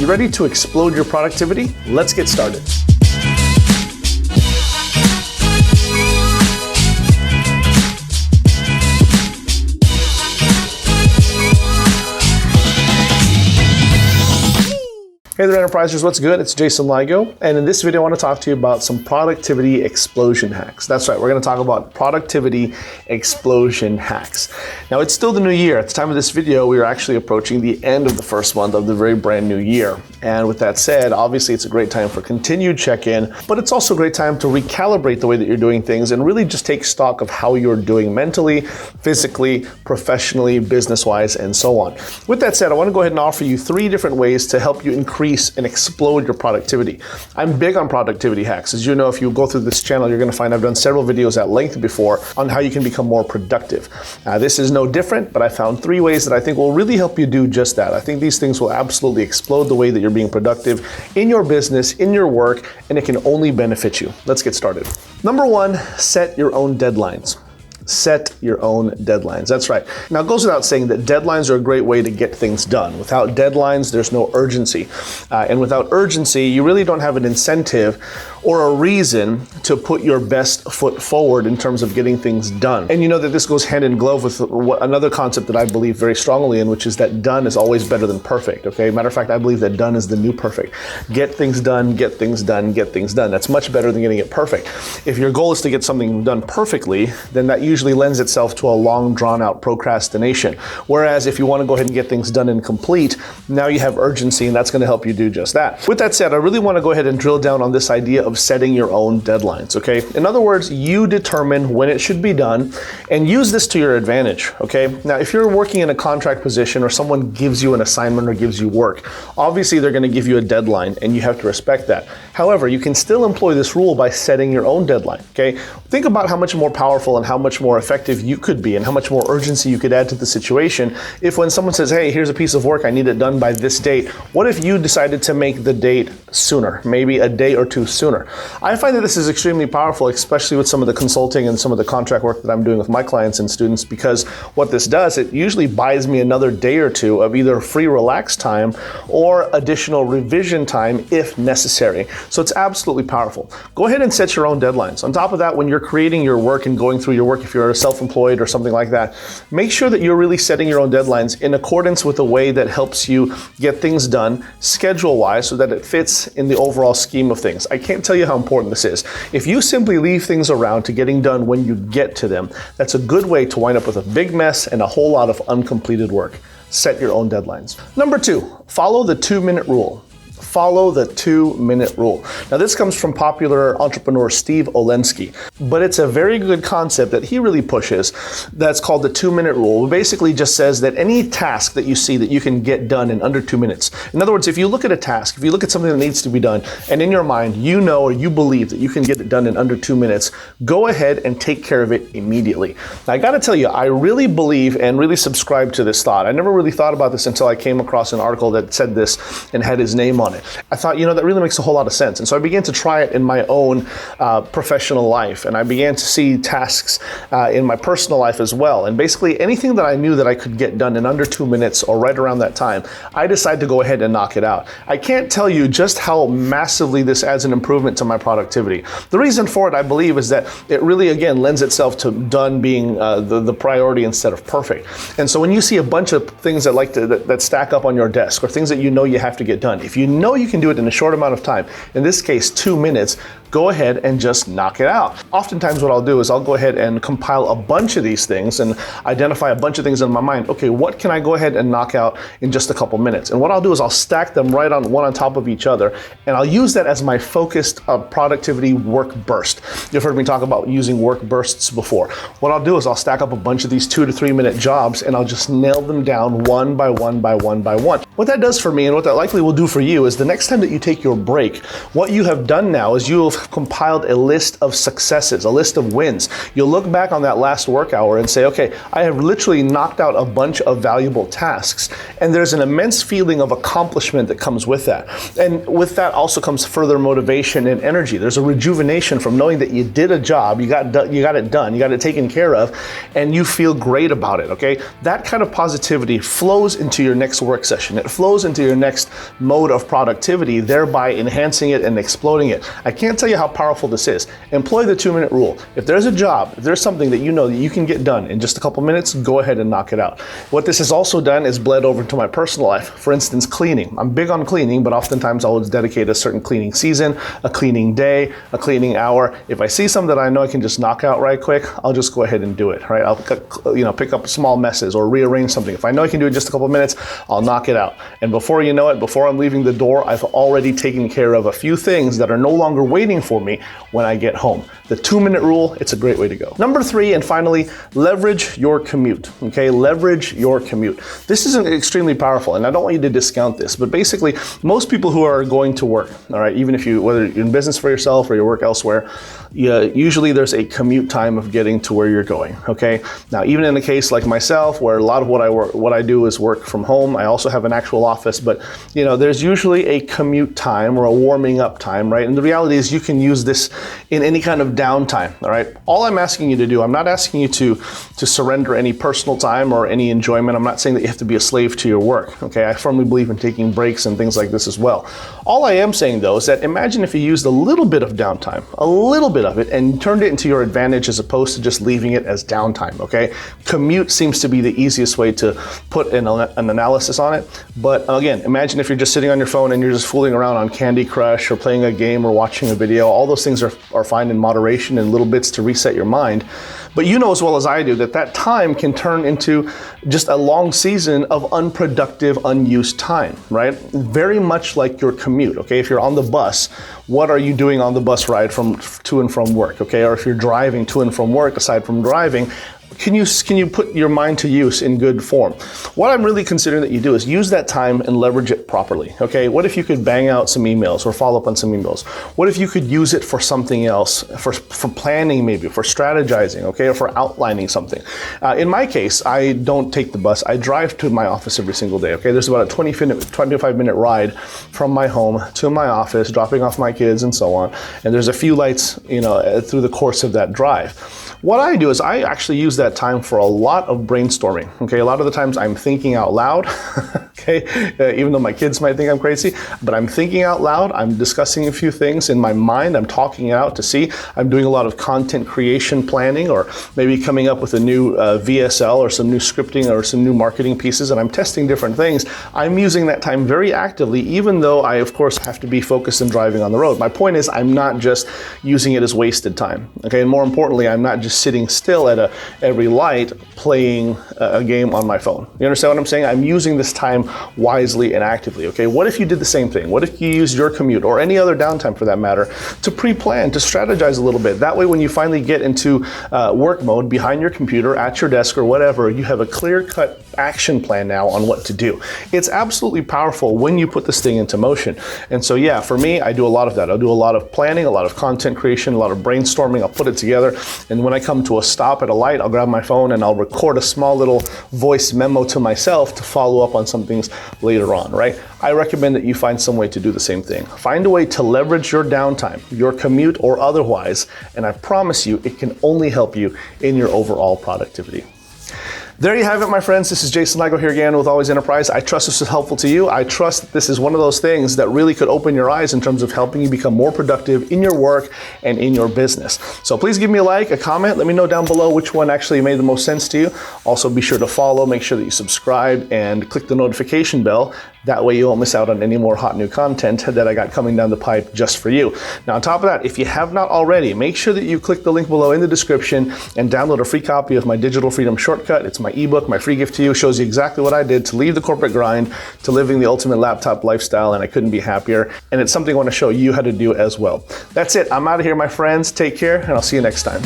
you ready to explode your productivity? Let's get started. Hey there, Enterprisers, what's good? It's Jason Ligo, and in this video I want to talk to you about some productivity explosion hacks. That's right, we're going to talk about productivity explosion hacks. Now, it's still the new year. At the time of this video, we are actually approaching the end of the first month of the very brand new year. And with that said, obviously it's a great time for continued check-in, but it's also a great time to recalibrate the way that you're doing things and really just take stock of how you're doing mentally, physically, professionally, business-wise, and so on. With that said, I want to go ahead and offer you 3 different ways to help you increase and explode your productivity. I'm big on productivity hacks. As you know, if you go through this channel, you're going to find I've done several videos at length before on how you can become more productive. This is no different, but I found 3 ways that I think will really help you do just that. I think these things will absolutely explode the way that you're being productive in your business, in your work, and it can only benefit you. Let's get started. Number 1, set your own deadlines. Set your own deadlines. That's right. Now, it goes without saying that deadlines are a great way to get things done. Without deadlines, there's no urgency. And without urgency, you really don't have an incentive or a reason to put your best foot forward in terms of getting things done. And you know that this goes hand in glove with another concept that I believe very strongly in, which is that done is always better than perfect, okay? Matter of fact, I believe that done is the new perfect. Get things done, get things done, get things done. That's much better than getting it perfect. If your goal is to get something done perfectly, then that usually lends itself to a long, drawn-out procrastination. Whereas if you want to go ahead and get things done and complete, now you have urgency, and that's going to help you do just that. With that said, I really want to go ahead and drill down on this idea of setting your own deadlines, okay? In other words, you determine when it should be done and use this to your advantage, okay? Now, if you're working in a contract position or someone gives you an assignment or gives you work, obviously they're going to give you a deadline and you have to respect that. However, you can still employ this rule by setting your own deadline, okay? Think about how much more powerful and how much more effective you could be and how much more urgency you could add to the situation if when someone says, hey, here's a piece of work, I need it done by this date, what if you decided to make the date sooner, maybe a day or 2 sooner? I find that this is extremely powerful, especially with some of the consulting and some of the contract work that I'm doing with my clients and students, because what this does, it usually buys me another day or 2 of either free relax time or additional revision time if necessary. So it's absolutely powerful. Go ahead and set your own deadlines. On top of that, when you're creating your work and going through your work, if you're self-employed or something like that, make sure that you're really setting your own deadlines in accordance with a way that helps you get things done schedule-wise so that it fits in the overall scheme of things. I can't tell you how important this is. If you simply leave things around to getting done when you get to them, that's a good way to wind up with a big mess and a whole lot of uncompleted work. Set your own deadlines. Number 2, follow the 2-minute rule. Follow the 2-minute rule. Now, this comes from popular entrepreneur Steve Olensky, but it's a very good concept that he really pushes that's called the 2-minute rule. It basically just says that any task that you see that you can get done in under 2 minutes. In other words, if you look at a task, if you look at something that needs to be done, and in your mind, you know or you believe that you can get it done in under 2 minutes, go ahead and take care of it immediately. Now, I gotta tell you, I really believe and really subscribe to this thought. I never really thought about this until I came across an article that said this and had his name on it. I thought, that really makes a whole lot of sense. And so I began to try it in my own professional life. And I began to see tasks in my personal life as well. And basically anything that I knew that I could get done in under 2 minutes or right around that time, I decided to go ahead and knock it out. I can't tell you just how massively this adds an improvement to my productivity. The reason for it, I believe, is that it really, again, lends itself to done being the priority instead of perfect. And so when you see a bunch of things that stack up on your desk or things that you know you have to get done, if you know you can do it in a short amount of time, in this case 2 minutes, go ahead and just knock it out. Oftentimes what I'll do is I'll go ahead and compile a bunch of these things and identify a bunch of things in my mind. Okay, what can I go ahead and knock out in just a couple minutes? And what I'll do is I'll stack them right on one on top of each other, and I'll use that as my focused productivity work burst. You've heard me talk about using work bursts before. What I'll do is I'll stack up a bunch of these 2 to 3 minute jobs, and I'll just nail them down one by one by one by one. What that does for me, and what that likely will do for you, is the next time that you take your break, what you have done now is you will have compiled a list of successes, a list of wins. You'll look back on that last work hour and say, okay, I have literally knocked out a bunch of valuable tasks. And there's an immense feeling of accomplishment that comes with that. And with that also comes further motivation and energy. There's a rejuvenation from knowing that you did a job, you got it done, you got it taken care of, and you feel great about it, okay? That kind of positivity flows into your next work session. It flows into your next mode of productivity, thereby enhancing it and exploding it. I can't tell you how powerful this is. Employ the 2-minute rule. If there's a job, if there's something that you know that you can get done in just a couple minutes, go ahead and knock it out. What this has also done is bled over to my personal life. For instance, cleaning. I'm big on cleaning, but oftentimes I'll dedicate a certain cleaning season, a cleaning day, a cleaning hour. If I see something that I know I can just knock out right quick, I'll just go ahead and do it, right? I'll pick up small messes or rearrange something. If I know I can do it in just a couple minutes, I'll knock it out. And before you know it, before I'm leaving the door, I've already taken care of a few things that are no longer waiting for me when I get home. The 2-minute rule, it's a great way to go. Number 3, and finally, leverage your commute, okay? Leverage your commute. This is extremely powerful, and I don't want you to discount this, but basically, most people who are going to work, all right, even if whether you're in business for yourself or you work elsewhere, usually there's a commute time of getting to where you're going, okay? Now, even in a case like myself, where a lot of what I do is work from home, I also have an actual office, but there's usually a commute time or a warming up time, right? And the reality is you can use this in any kind of downtime, all right? All I'm asking you to do, I'm not asking you to surrender any personal time or any enjoyment. I'm not saying that you have to be a slave to your work, okay? I firmly believe in taking breaks and things like this as well. All I am saying though is that imagine if you used a little bit of downtime, a little bit of it, and turned it into your advantage as opposed to just leaving it as downtime, okay? Commute seems to be the easiest way to put an analysis on it. But again, imagine if you're just sitting on your phone and you're just fooling around on Candy Crush or playing a game or watching a video. All those things are fine in moderation and little bits to reset your mind. But you know as well as I do that time can turn into just a long season of unproductive, unused time, right? Very much like your commute, okay? If you're on the bus, what are you doing on the bus ride to and from work, okay? Or if you're driving to and from work, aside from driving, can you put your mind to use in good form? What I'm really considering that you do is use that time and leverage it properly, okay? What if you could bang out some emails or follow up on some emails? What if you could use it for something else, for planning maybe, for strategizing, okay, or for outlining something? In my case, I don't take the bus. I drive to my office every single day, okay? There's about a 25-minute ride from my home to my office, dropping off my kids and so on. And there's a few lights, through the course of that drive. What I do is I actually use that time for a lot of brainstorming, okay? A lot of the times I'm thinking out loud, okay? Even though my kids might think I'm crazy, but I'm thinking out loud, I'm discussing a few things in my mind, I'm talking it out to see. I'm doing a lot of content creation planning, or maybe coming up with a new VSL or some new scripting or some new marketing pieces, and I'm testing different things. I'm using that time very actively, even though I, of course, have to be focused and driving on the road. My point is I'm not just using it as wasted time, okay? And more importantly, I'm not just sitting still at every light playing a game on my phone. You understand what I'm saying? I'm using this time wisely and actively, okay? What if you did the same thing? What if you used your commute or any other downtime for that matter to pre-plan, to strategize a little bit? That way when you finally get into work mode behind your computer, at your desk or whatever, you have a clear-cut action plan now on what to do. It's absolutely powerful when you put this thing into motion. And so yeah, for me, I do a lot of that. I'll do a lot of planning, a lot of content creation, a lot of brainstorming. I'll put it together. And when I come to a stop at a light, I'll grab my phone and I'll record a small little voice memo to myself to follow up on some things later on, right? I recommend that you find some way to do the same thing. Find a way to leverage your downtime, your commute or otherwise, and I promise you, it can only help you in your overall productivity. There you have it, my friends. This is Jason Ligo here again with Always Enterprise. I trust this is helpful to you. I trust that this is one of those things that really could open your eyes in terms of helping you become more productive in your work and in your business. So please give me a like, a comment. Let me know down below which one actually made the most sense to you. Also, be sure to follow, make sure that you subscribe, and click the notification bell. That way you won't miss out on any more hot new content that I got coming down the pipe just for you. Now, on top of that, if you have not already, make sure that you click the link below in the description and download a free copy of my Digital Freedom Shortcut. It's my ebook, my free gift to you. Shows you exactly what I did to leave the corporate grind, to living the ultimate laptop lifestyle, and I couldn't be happier. And it's something I want to show you how to do as well. That's it. I'm out of here, my friends. Take care, and I'll see you next time.